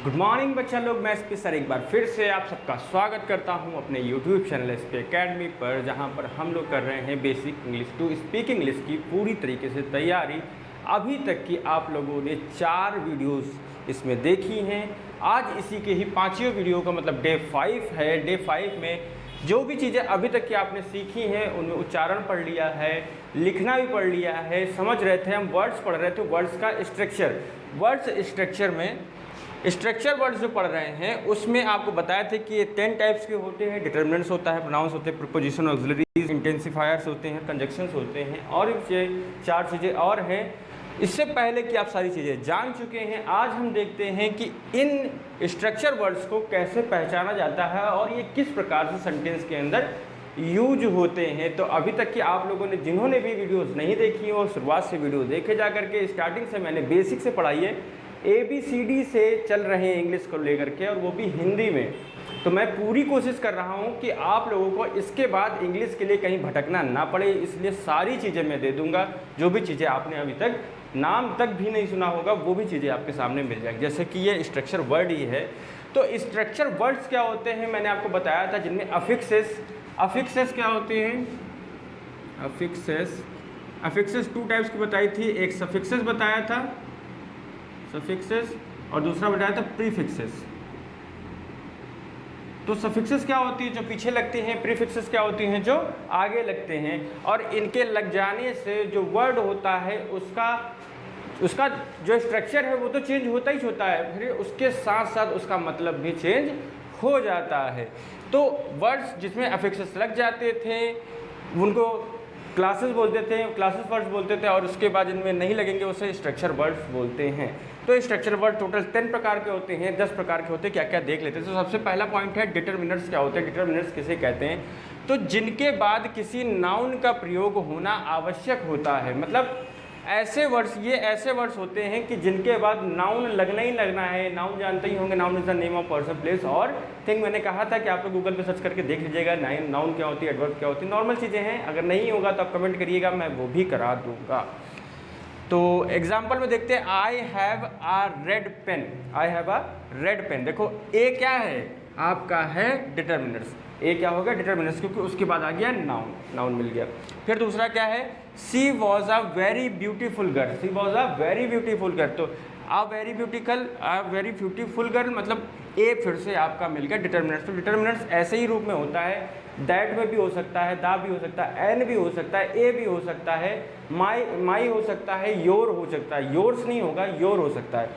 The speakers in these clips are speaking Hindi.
गुड मॉर्निंग बच्चा लोग, मैं एसपी सर एक बार फिर से आप सबका स्वागत करता हूं अपने यूट्यूब चैनल एसपी अकेडमी पर, जहां पर हम लोग कर रहे हैं basic English to speak English की पूरी तरीके से तैयारी। अभी तक की आप लोगों ने 4 वीडियोस इसमें देखी हैं। आज इसी के ही 5वें वीडियो का मतलब डे 5 है। डे 5 में जो भी चीज़ें अभी तक की आपने सीखी हैं उनमें उच्चारण पढ़ लिया है, लिखना भी पढ़ लिया है, समझ रहे थे, हम वर्ड्स पढ़ रहे थे, वर्ड्स का स्ट्रक्चर, वर्ड्स स्ट्रक्चर में स्ट्रक्चर वर्ड्स जो पढ़ रहे हैं उसमें आपको बताए थे कि ये 10 टाइप्स के होते हैं। डिटर्मिनेंट्स होता है, प्रोनाउंस होते हैं, प्रीपोजिशन, ऑक्सिलरीज, इंटेंसिफायर्स होते हैं, कंजक्शंस होते हैं और 4 चीज़ें और हैं। इससे पहले कि आप सारी चीज़ें जान चुके हैं, आज हम देखते हैं कि इन स्ट्रक्चर वर्ड्स को कैसे पहचाना जाता है और ये किस प्रकार से सेंटेंस के अंदर यूज होते हैं। तो अभी तक कि आप लोगों ने जिन्होंने भी वीडियोस नहीं देखी हो, शुरुआत से वीडियो देखे जा करके, स्टार्टिंग से मैंने बेसिक से पढ़ाई है, ABCD से चल रहे हैं इंग्लिश को लेकर के, और वो भी हिंदी में। तो मैं पूरी कोशिश कर रहा हूं कि आप लोगों को इसके बाद इंग्लिश के लिए कहीं भटकना ना पड़े, इसलिए सारी चीज़ें मैं दे दूंगा। जो भी चीज़ें आपने अभी तक नाम तक भी नहीं सुना होगा वो भी चीज़ें आपके सामने मिल जाएगी। जैसे कि ये स्ट्रक्चर वर्ड ही है। तो स्ट्रक्चर वर्ड्स क्या होते हैं मैंने आपको बताया था, जिनमें अफिक्सेस क्या होते हैं, अफिक्सेस 2 टाइप्स की बताई थी। एक सफिक्सेस बताया था, सफिक्सेस, और दूसरा बताया था प्रीफिक्सेस। तो सफिक्सेस क्या होती है, जो पीछे लगती हैं, प्रीफिक्सेस क्या होती हैं, जो आगे लगते हैं। और इनके लग जाने से जो वर्ड होता है उसका जो स्ट्रक्चर है वो तो चेंज होता ही होता है, फिर उसके साथ साथ उसका मतलब भी चेंज हो जाता है। तो वर्ड्स जिसमें अफिक्सेस लग जाते थे उनको क्लासेस बोलते थे, क्लासेस वर्ड्स बोलते थे, और उसके बाद जिनमें नहीं लगेंगे उसे स्ट्रक्चर वर्ड्स बोलते हैं। तो स्ट्रक्चर वर्ड टोटल 10 प्रकार के होते हैं, 10 प्रकार के होते हैं। क्या क्या देख लेते हैं। तो सबसे पहला पॉइंट है डिटर्मिनर्स क्या होते हैं। डिटर्मिनर्स किसे कहते हैं, तो जिनके बाद किसी नाउन का प्रयोग होना आवश्यक होता है। मतलब ऐसे वर्ड्स होते हैं कि जिनके बाद नाउन लगना ही लगना है। नाउन जानते ही होंगे, noun is the name of person, place और थिंग। मैंने कहा था कि आप लोग गूगल पे सर्च करके देख लीजिएगा नाउन क्या होती है, एडवर्ब क्या होती है, नॉर्मल चीज़ें हैं। अगर नहीं होगा तो आप कमेंट करिएगा, मैं वो भी करा दूंगा। तो एग्जाम्पल में देखते हैं, I have a red pen. I have a red pen. देखो ए क्या है, आपका है डिटर्मिनर्स। ए क्या होगा, डिटर्मिनर्स, क्योंकि उसके बाद आ गया नाउन मिल गया। फिर दूसरा क्या है, she was a very beautiful girl. She was a very beautiful girl. तो अ वेरी ब्यूटीफुल गर्ल मतलब ए फिर से आपका मिल गया डिटर्मिनर्स। तो डिटर्मिनर्स ऐसे ही रूप में होता है, दैट में भी हो सकता है, दा भी हो सकता है, एन भी हो सकता है, ए भी हो सकता है, माई हो सकता है, योर हो सकता है, योर्स नहीं होगा, योर हो सकता है।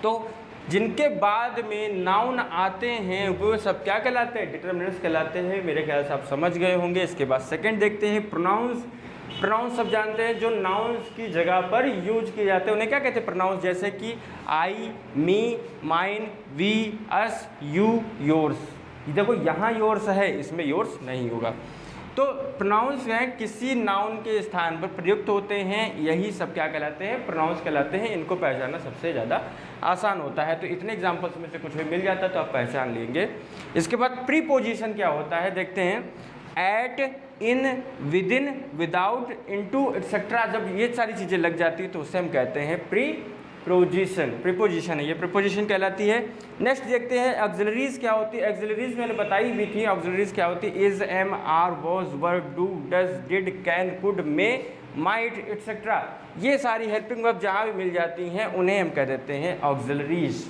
तो जिनके बाद में नाउन आते हैं वो सब क्या कहलाते हैं, डिटर्मिनर्स कहलाते हैं। मेरे ख्याल से आप समझ गए होंगे। इसके बाद सेकंड देखते हैं प्रोनाउंस। प्रोनाउंस सब जानते हैं, जो नाउन्स की जगह पर यूज किए जाते हैं उन्हें क्या कहते हैं, प्रोनाउंस। जैसे कि I, me, mine, we, us, you, yours. देखो यहाँ योर्स है, इसमें योर्स नहीं होगा। तो प्रोनाउंस हैं किसी नाउन के स्थान पर प्रयुक्त होते हैं, यही सब क्या कहलाते हैं, प्रोनाउंस कहलाते हैं। इनको पहचानना सबसे ज़्यादा आसान होता है। तो इतने एग्जांपल्स में से कुछ भी मिल जाता है तो आप पहचान लेंगे। इसके बाद प्रीपोजिशन क्या होता है देखते हैं, at, in, with in, without, into, etcetera. जब ये सारी चीज़ें लग जाती है तो उसे हम कहते हैं प्रीपोजिशन है, ये प्रीपोजिशन कहलाती है। नेक्स्ट देखते हैं ऑक्सिलरीज क्या होती है। ऑक्सिलरीज मैंने बताई भी थी, ऑक्सिलरीज क्या होती है, is, am, are, was, were, do, does, did, can, could, may, might, etcetera. ये सारी हेल्पिंग वर्ब जहाँ भी मिल जाती हैं उन्हें हम कह देते हैं ऑक्सिलरीज।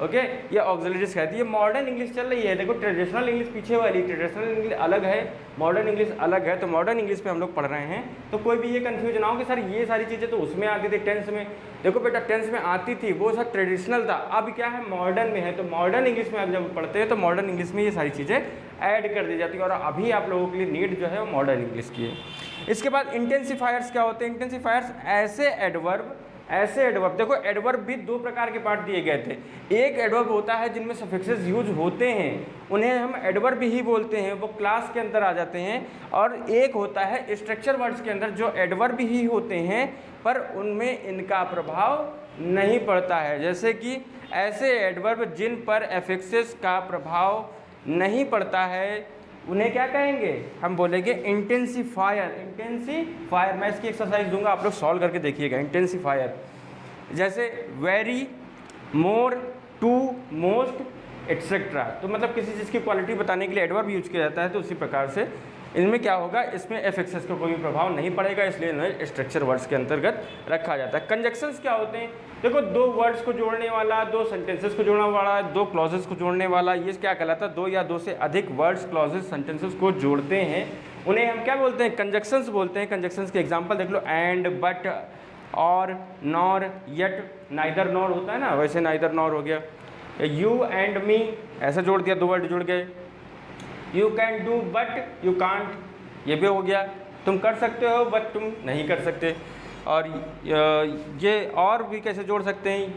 ओके, ये ऑक्सिलरीज कहती है। मॉडर्न इंग्लिश चल रही है, देखो ट्रेडिशनल इंग्लिश पीछे वाली, ट्रेडिशनल इंग्लिश अलग है, मॉडर्न इंग्लिश अलग है। तो मॉडर्न इंग्लिश पे हम लोग पढ़ रहे हैं, तो कोई भी ये कंफ्यूज ना हो कि सर ये सारी चीज़ें तो उसमें आती थी टेंस में। देखो बेटा, टेंस में आती थी, वो सब ट्रेडिशनल था, अब क्या है मॉडर्न में है। तो मॉडर्न इंग्लिश में आप जब पढ़ते हैं तो मॉडर्न इंग्लिश में ये सारी चीज़ें ऐड कर दी जाती है, और अभी आप लोगों के लिए नीड जो है वो मॉडर्न इंग्लिश की है। इसके बाद इंटेंसिफायर्स क्या होते हैं। इंटेंसिफायर्स ऐसे एडवर्ब, देखो एडवर्ब भी 2 प्रकार के पार्ट दिए गए थे। एक एडवर्ब होता है जिनमें सफिक्सेस यूज होते हैं, उन्हें हम एडवर्ब ही बोलते हैं, वो क्लास के अंदर आ जाते हैं। और एक होता है स्ट्रक्चर वर्ड्स के अंदर जो एडवर्ब ही होते हैं पर उनमें इनका प्रभाव नहीं पड़ता है। जैसे कि ऐसे एडवर्ब जिन पर एफिक्सेस का प्रभाव नहीं पड़ता है उन्हें क्या कहेंगे, हम बोलेंगे इंटेंसिफायर। मैं इसकी एक्सरसाइज दूंगा, आप लोग सॉल्व करके देखिएगा। इंटेंसिफायर जैसे very, more, too, most, etcetera. तो मतलब किसी चीज़ की क्वालिटी बताने के लिए एडवर्ब यूज किया जाता है, तो उसी प्रकार से इनमें क्या होगा, इसमें एफ एक्सेस का कोई भी प्रभाव नहीं पड़ेगा, इसलिए इन्हें स्ट्रक्चर वर्ड्स के अंतर्गत रखा जाता है। कंजक्शंस क्या होते हैं? देखो, दो वर्ड्स को जोड़ने वाला, दो सेंटेंसेस को जोड़ने वाला, दो क्लॉजेस को जोड़ने वाला, ये क्या कहलाता है? दो या दो से अधिक वर्ड्स, क्लॉजेस, सेंटेंसेस को जोड़ते हैं, उन्हें हम क्या बोलते हैं? कंजक्शंस बोलते हैं। कंजक्शंस के एग्जांपल देख लो, एंड, बट, और, नॉर, येट। नाइदर नॉर होता है ना, वैसे नाइदर नॉर हो गया। यू एंड मी, ऐसा जोड़ दिया, दो वर्ड जुड़ गए। You can do but you can't, ये भी हो गया। तुम कर सकते हो बट तुम नहीं कर सकते। और ये और भी कैसे जोड़ सकते हैं?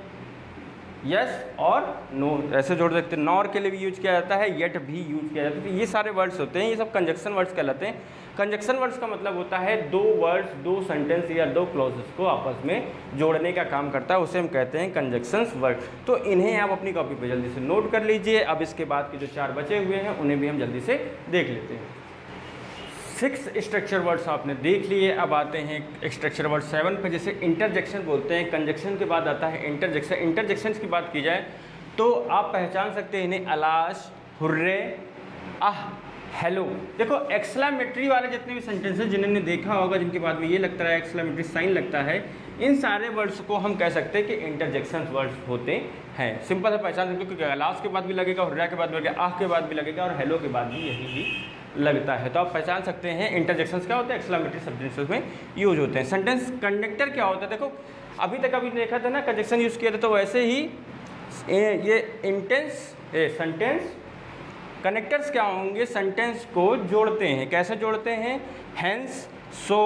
यस और नो ऐसे जोड़ सकते हैं। नॉर के लिए भी यूज किया जाता है, येट भी यूज किया जाता है। तो ये सारे वर्ड्स होते हैं, ये सब कंजक्शन वर्ड्स कहलाते हैं। कंजक्शन वर्ड्स का मतलब होता है दो वर्ड्स, दो सेंटेंस या दो क्लॉजेस को आपस में जोड़ने का काम करता है, उसे हम कहते हैं कंजक्शंस वर्ड। तो इन्हें आप अपनी कॉपी पे जल्दी से नोट कर लीजिए। अब इसके बाद के जो 4 बचे हुए हैं उन्हें भी हम जल्दी से देख लेते हैं। 6 स्ट्रक्चर वर्ड्स आपने देख लिए। अब आते हैं स्ट्रक्चर वर्ड 7 पे, जैसे इंटरजेक्शन बोलते हैं। कंजक्शन के बाद आता है इंटरजेक्शन। इंटरजेक्शन की बात की जाए तो आप पहचान सकते हैं इन्हें, अलाश, हुर्रे, आह, हेलो। देखो, एक्सक्लेमेटरी वाले जितने भी सेंटेंसेस जिन्होंने देखा होगा, जिनके बाद में ये लगता है एक्सक्लेमेटरी साइन लगता है, इन सारे वर्ड्स को हम कह सकते हैं कि इंटरजेक्शन वर्ड्स होते हैं। सिंपल है, पहचान सकते हो, क्योंकि अलाश के बाद भी लगेगा, हुर्रा के बाद भी लगेगा, आह के बाद भी लगेगा, और हेलो के बाद भी यही ही लगता है। तो आप पहचान सकते हैं इंटरजेक्शंस क्या होते हैं, एक्सक्लेमेटरी सेंटेंसेस में यूज होते हैं। सेंटेंस कंडक्टर क्या होता है? देखो, अभी तक अभी देखा था ना, कंजक्शन यूज़ किया था, तो वैसे ही ये सेंटेंस कनेक्टर्स क्या होंगे? सेंटेंस को जोड़ते हैं। कैसे जोड़ते हैं? Hence, so,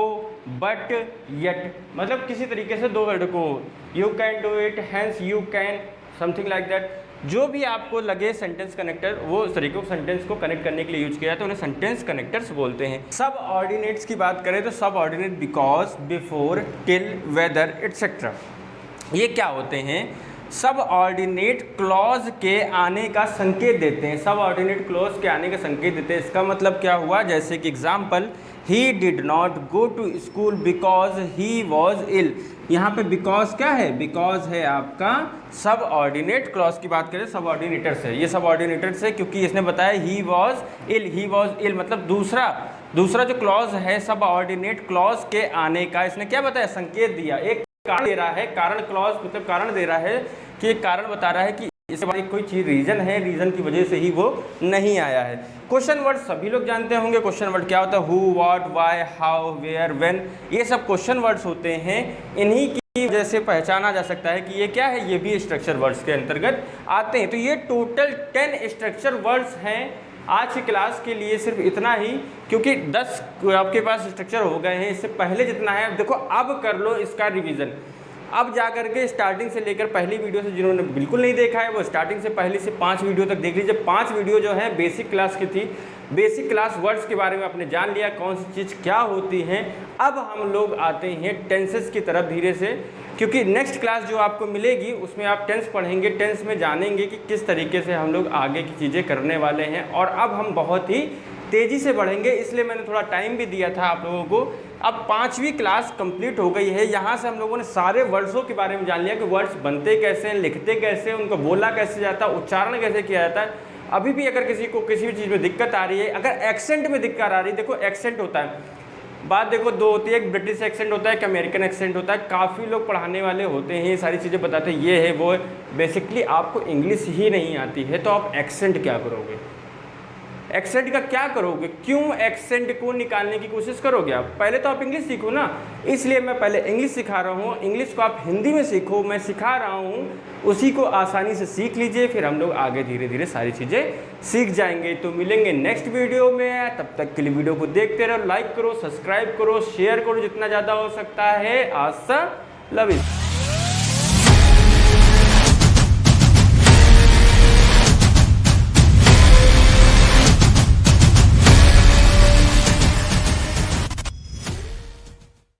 but, yet. मतलब किसी तरीके से दो वर्ड को, you can do it, hence you can, something like that. जो भी आपको लगे सेंटेंस कनेक्टर, वो उस तरीके को सेंटेंस को कनेक्ट करने के लिए यूज किया जाता है, उन्हें सेंटेंस कनेक्टर्स बोलते हैं। सब ऑर्डिनेट्स की बात करें तो subordinate because, before, till, whether, etcetera, ये क्या होते हैं? सब ऑर्डिनेट क्लॉज के आने का संकेत देते हैं। सब ऑर्डिनेट क्लॉज के आने का संकेत देते हैं। इसका मतलब क्या हुआ? जैसे कि example, he did not go to school because he was ill. यहाँ पे बिकॉज क्या है? बिकॉज है आपका सब ऑर्डिनेट। क्लॉज की बात करें, सब ऑर्डिनेटर्स है, ये सब ऑर्डिनेटर्स है, क्योंकि इसने बताया ही वॉज इल। ही वॉज इल मतलब दूसरा जो क्लॉज है सब ऑर्डिनेट क्लॉज के आने का, इसने क्या बताया? संकेत दिया, एक कारण दे रहा है। कारण क्लॉज मतलब कारण दे रहा है कि एक कारण बता रहा है कि इसके बाद कोई चीज़ रीजन है, रीजन की वजह से ही वो नहीं आया है। क्वेश्चन वर्ड सभी लोग जानते होंगे। क्वेश्चन वर्ड क्या होता है? Who, what, why, how, where, when, ये सब क्वेश्चन वर्ड्स होते हैं। इन्हीं की वजह से पहचाना जा सकता है कि ये क्या है, ये भी स्ट्रक्चर वर्ड्स के अंतर्गत आते हैं। तो ये टोटल 10 स्ट्रक्चर वर्ड्स हैं। आज की क्लास के लिए सिर्फ इतना ही, क्योंकि 10 आपके पास स्ट्रक्चर हो गए हैं। इससे पहले जितना है, देखो अब कर लो इसका रिवीजन। अब जा करके स्टार्टिंग से लेकर पहली वीडियो से जिन्होंने बिल्कुल नहीं देखा है, वो स्टार्टिंग से पहले से 5 वीडियो तक देख लीजिए। 5 वीडियो जो है बेसिक क्लास की थी। बेसिक क्लास वर्ड्स के बारे में आपने जान लिया, कौन सी चीज़ क्या होती हैं। अब हम लोग आते हैं टेंसेस की तरफ धीरे से, क्योंकि नेक्स्ट क्लास जो आपको मिलेगी उसमें आप टेंस पढ़ेंगे। टेंस में जानेंगे कि किस तरीके से हम लोग आगे की चीज़ें करने वाले हैं, और अब हम बहुत ही तेज़ी से बढ़ेंगे, इसलिए मैंने थोड़ा टाइम भी दिया था आप लोगों को। अब 5वीं क्लास कंप्लीट हो गई है। यहाँ से हम लोगों ने सारे वर्ड्सों के बारे में जान लिया कि वर्ड्स बनते कैसे हैं, लिखते कैसे हैं, उनको बोला कैसे जाता है, उच्चारण कैसे किया जाता है। अभी भी अगर किसी को किसी भी चीज़ में दिक्कत आ रही है, अगर एक्सेंट में दिक्कत आ रही है, देखो एक्सेंट होता है, बात देखो दो होती है, एक ब्रिटिश एक्सेंट होता है, एक अमेरिकन एक्सेंट होता है। काफ़ी लोग पढ़ाने वाले होते हैं, ये सारी चीज़ें बताते हैं, ये है वो है। बेसिकली आपको इंग्लिश ही नहीं आती है, तो आप एक्सेंट क्या करोगे? एक्सेंट का क्या करोगे? क्यों एक्सेंट को निकालने की कोशिश करोगे आप? पहले तो आप इंग्लिश सीखो ना, इसलिए मैं पहले इंग्लिश सिखा रहा हूँ। इंग्लिश को आप हिंदी में सीखो, मैं सिखा रहा हूँ, उसी को आसानी से सीख लीजिए, फिर हम लोग आगे धीरे धीरे सारी चीज़ें सीख जाएंगे। तो मिलेंगे नेक्स्ट वीडियो में, तब तक के लिए वीडियो को देखते रहो, लाइक करो, सब्सक्राइब करो, शेयर करो जितना ज़्यादा हो सकता है। आशा लव यू।